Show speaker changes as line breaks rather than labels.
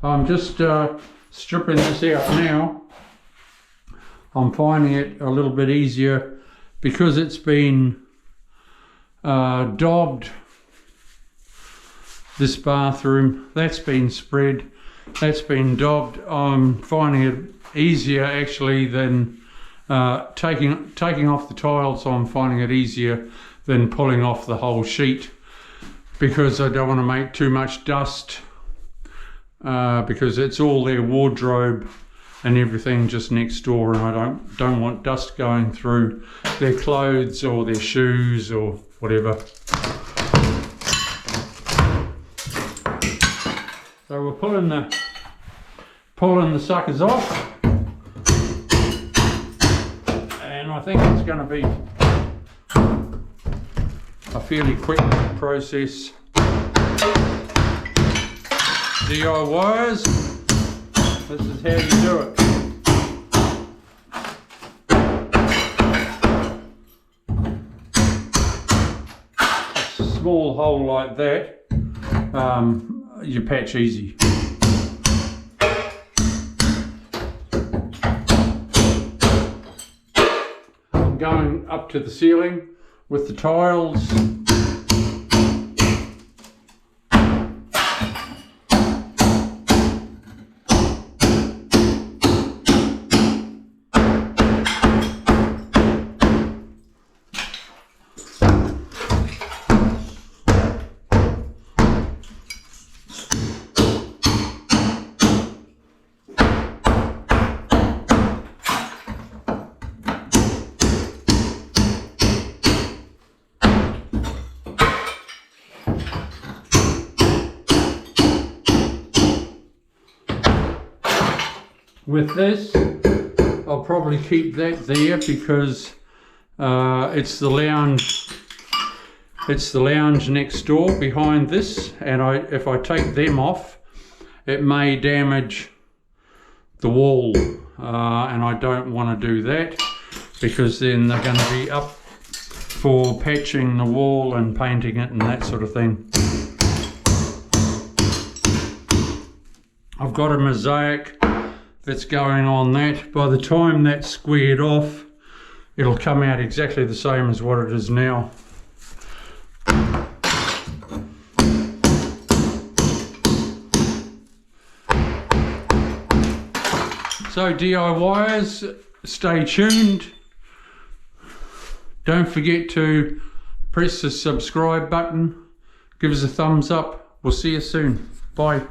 I'm just stripping this out now. I'm finding it a little bit easier because it's been daubed. This bathroom, that's been spread, that's been daubed. I'm finding it easier actually than taking off the tiles. I'm finding it easier than pulling off the whole sheet, because I don't want to make too much dust, because it's all their wardrobe and everything just next door, and I don't want dust going through their clothes or their shoes or whatever. So we're pulling the suckers off, and I think it's going to be a fairly quick process. DIYers, this is how you do it. A small hole like that, you patch easy. I'm going up to the ceiling with the tiles. With this, I'll probably keep that there because it's the lounge. It's the lounge next door behind this, and if I take them off, it may damage the wall, and I don't want to do that, because then they're going to be up for patching the wall and painting it and that sort of thing. I've got a mosaic that's going on that. By the time that's squared off, it'll come out exactly the same as what it is now. So DIYers, stay tuned. Don't forget to press the subscribe button, give us a thumbs up. We'll see you soon. Bye.